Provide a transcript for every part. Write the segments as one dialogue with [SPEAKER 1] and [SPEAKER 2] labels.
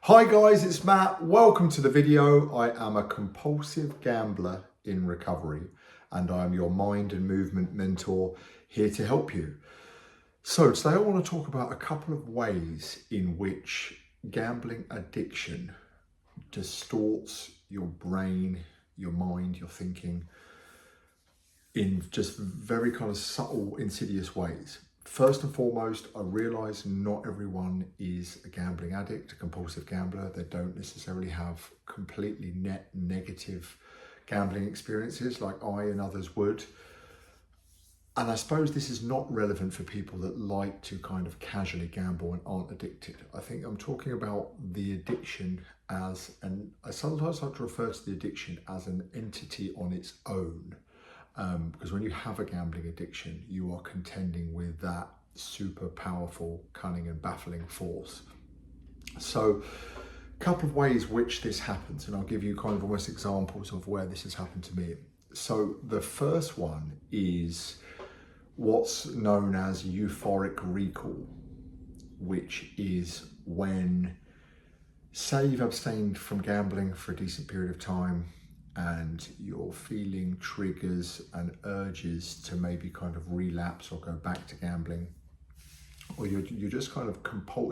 [SPEAKER 1] Hi guys, it's Matt. Welcome to the video. I am a compulsive gambler in recovery and I am your mind and movement mentor here to help you. So today I want to talk about a couple of ways in which gambling addiction distorts your brain, your mind, your thinking in just very kind of subtle, insidious ways. First and foremost, I realise not everyone is a gambling addict, a compulsive gambler. They don't necessarily have completely negative gambling experiences like I and others would. And I suppose this is not relevant for people that like to kind of casually gamble and aren't addicted. I think I'm talking about the addiction as, and I sometimes like to refer to the addiction as an entity on its own. Because when you have a gambling addiction, you are contending with that super powerful, cunning and baffling force. So a couple of ways which this happens, and I'll give you kind of almost examples of where this has happened to me. So the first one is what's known as euphoric recall, which is when, say you've abstained from gambling for a decent period of time, and you're feeling triggers and urges to maybe kind of relapse or go back to gambling, or you're just kind of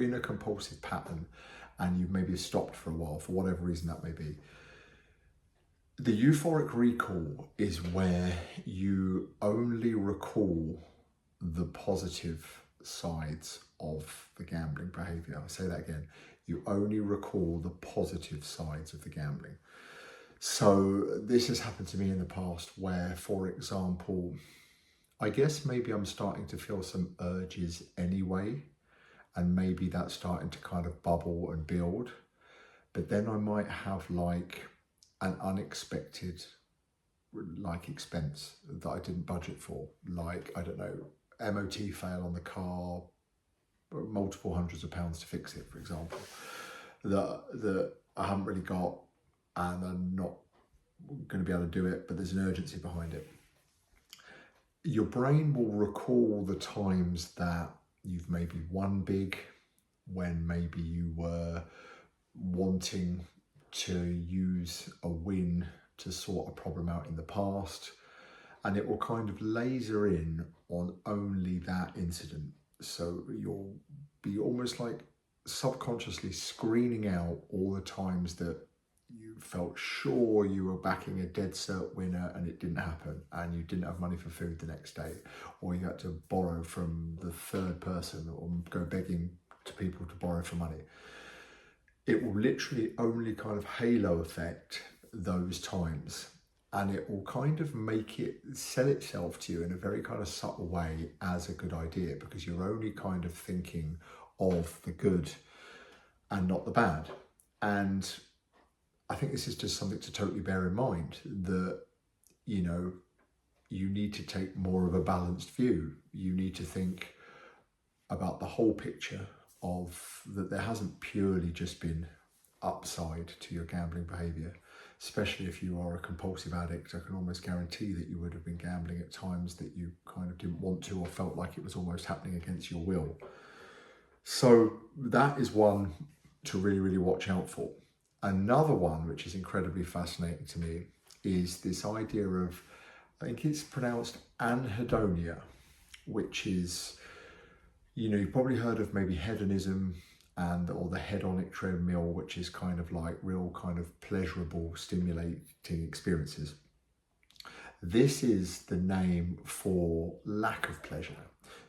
[SPEAKER 1] in a compulsive pattern and you've maybe stopped for a while for whatever reason that may be. The euphoric recall is where you only recall the positive sides of the gambling behavior. I'll say that again. You only recall the positive sides of the gambling. So this has happened to me in the past where, for example, I guess maybe I'm starting to feel some urges anyway, and maybe that's starting to kind of bubble and build. But then I might have like an unexpected expense that I didn't budget for. Like, I don't know, MOT fail on the car, multiple hundreds of pounds to fix it, for example, that I haven't really got, and I'm not going to be able to do it, but there's an urgency behind it. Your brain will recall the times that you've maybe won big, when maybe you were wanting to use a win to sort a problem out in the past, and it will kind of laser in on only that incident. So you'll be almost like subconsciously screening out all the times that you felt sure you were backing a dead cert winner and it didn't happen, and you didn't have money for food the next day, or you had to borrow from the third person or go begging to people to borrow for money. It will literally only kind of halo effect those times, and it will kind of make it sell itself to you in a very kind of subtle way as a good idea, because you're only kind of thinking of the good and not the bad. And I think this is just something to totally bear in mind, that, you know, you need to take more of a balanced view. You need to think about the whole picture of that there hasn't purely just been upside to your gambling behavior, especially if you are a compulsive addict. I can almost guarantee that you would have been gambling at times that you kind of didn't want to, or felt like it was almost happening against your will. So that is one to really, really watch out for. Another one, which is incredibly fascinating to me, is this idea of, I think it's pronounced anhedonia, which is, you know, you've probably heard of maybe hedonism or the hedonic treadmill, which is kind of like real kind of pleasurable, stimulating experiences. This is the name for lack of pleasure.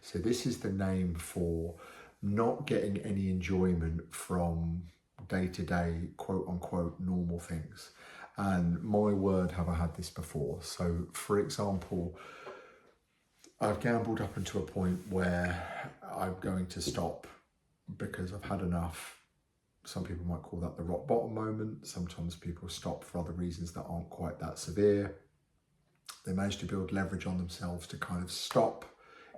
[SPEAKER 1] So this is the name for not getting any enjoyment from day-to-day, quote-unquote, normal things. And my word, have I had this before. So, for example, I've gambled up until a point where I'm going to stop because I've had enough. Some people might call that the rock bottom moment. Sometimes people stop for other reasons that aren't quite that severe. They manage to build leverage on themselves to kind of stop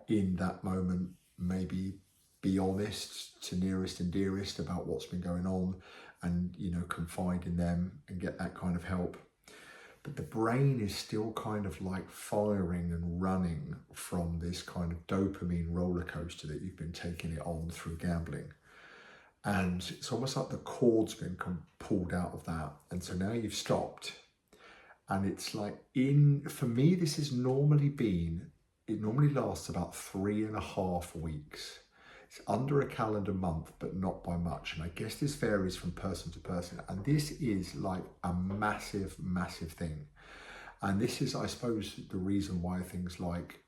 [SPEAKER 1] in that moment, maybe be honest to nearest and dearest about what's been going on, and, you know, confide in them and get that kind of help. But the brain is still kind of like firing and running from this kind of dopamine roller coaster that you've been taking it on through gambling. And it's almost like the cord's been pulled out of that. And so now you've stopped. And it's like, for me, this has normally it normally lasts about 3.5 weeks. It's under a calendar month, but not by much. And I guess this varies from person to person. And this is like a massive, massive thing. And this is, I suppose, the reason why things like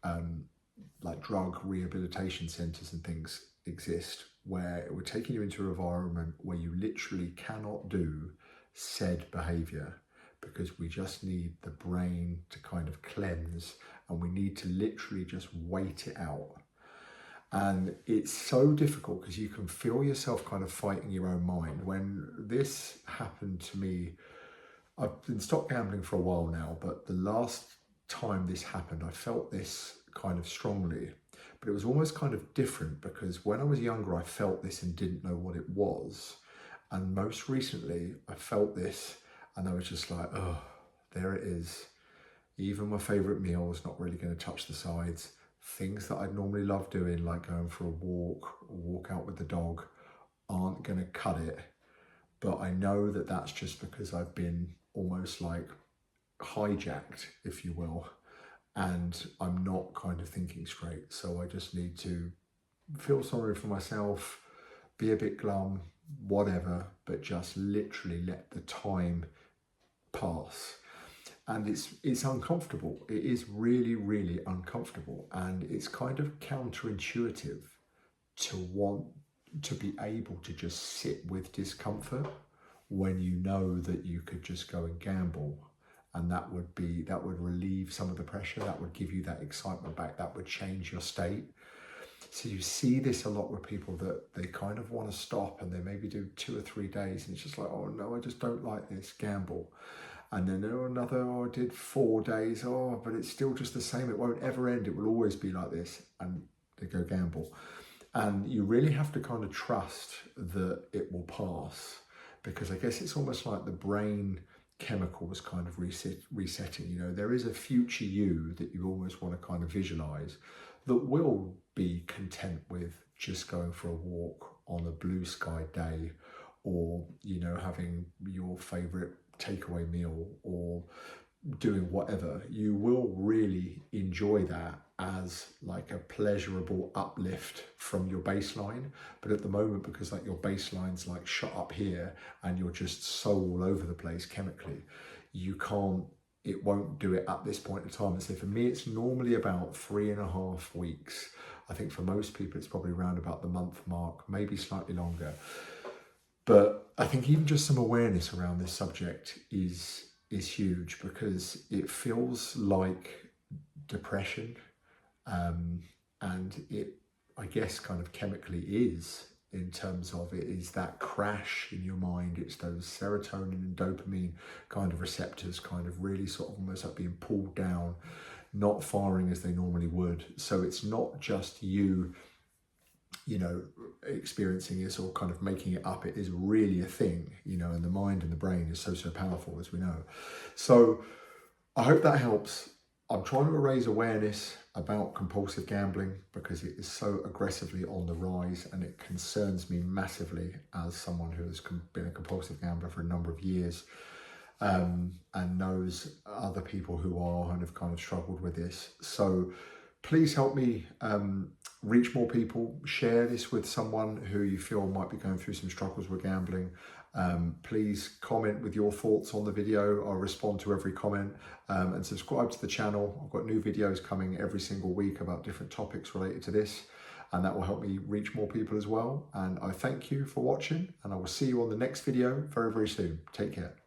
[SPEAKER 1] drug rehabilitation centres and things exist, where we're taking you into an environment where you literally cannot do said behaviour, because we just need the brain to kind of cleanse, and we need to literally just wait it out. And it's so difficult because you can feel yourself kind of fighting your own mind. When this happened to me, I've been stopped gambling for a while now, but the last time this happened, I felt this kind of strongly. But it was almost kind of different, because when I was younger, I felt this and didn't know what it was. And most recently, I felt this and I was just like, oh, there it is. Even my favourite meal is not really going to touch the sides. Things that I'd normally love doing, like going for a walk out with the dog, aren't going to cut it. But I know that that's just because I've been almost like hijacked, if you will, and I'm not kind of thinking straight. So I just need to feel sorry for myself, be a bit glum, whatever, but just literally let the time pass. And it's uncomfortable. It is really, really uncomfortable. And it's kind of counterintuitive to want to be able to just sit with discomfort when you know that you could just go and gamble, and that would relieve some of the pressure, that would give you that excitement back, that would change your state. So you see this a lot with people that they kind of want to stop, and they maybe do 2 or 3 days and it's just like, oh no, I just don't like this, gamble. And then I did 4 days, but it's still just the same, it won't ever end, it will always be like this, and they go gamble. And you really have to kind of trust that it will pass, because I guess it's almost like the brain chemicals kind of resetting. You know, there is a future you that you almost want to kind of visualize that will be content with just going for a walk on a blue sky day, or, you know, having your favorite takeaway meal, or doing whatever. You will really enjoy that as like a pleasurable uplift from your baseline. But at the moment, because like your baseline's like shot up here and you're just so all over the place chemically, it won't do it at this point in time. And so for me, it's normally about 3.5 weeks. I think for most people, it's probably around about the month mark, maybe slightly longer. But I think even just some awareness around this subject is huge, because it feels like depression, and it, I guess, kind of chemically is, in terms of it is that crash in your mind. It's those serotonin and dopamine kind of receptors kind of really sort of almost like being pulled down, not firing as they normally would. So it's not just you know, experiencing this or kind of making it up. It is really a thing, you know, and the mind and the brain is so powerful, as we know. So I hope that helps. I'm trying to raise awareness about compulsive gambling, because it is so aggressively on the rise, and it concerns me massively as someone who has been a compulsive gambler for a number of years, and knows other people who are and have kind of struggled with this. So please help me reach more people. Share this with someone who you feel might be going through some struggles with gambling. Please comment with your thoughts on the video. I'll respond to every comment, and subscribe to the channel. I've got new videos coming every single week about different topics related to this, and that will help me reach more people as well. And I thank you for watching, and I will see you on the next video very, very soon. Take care.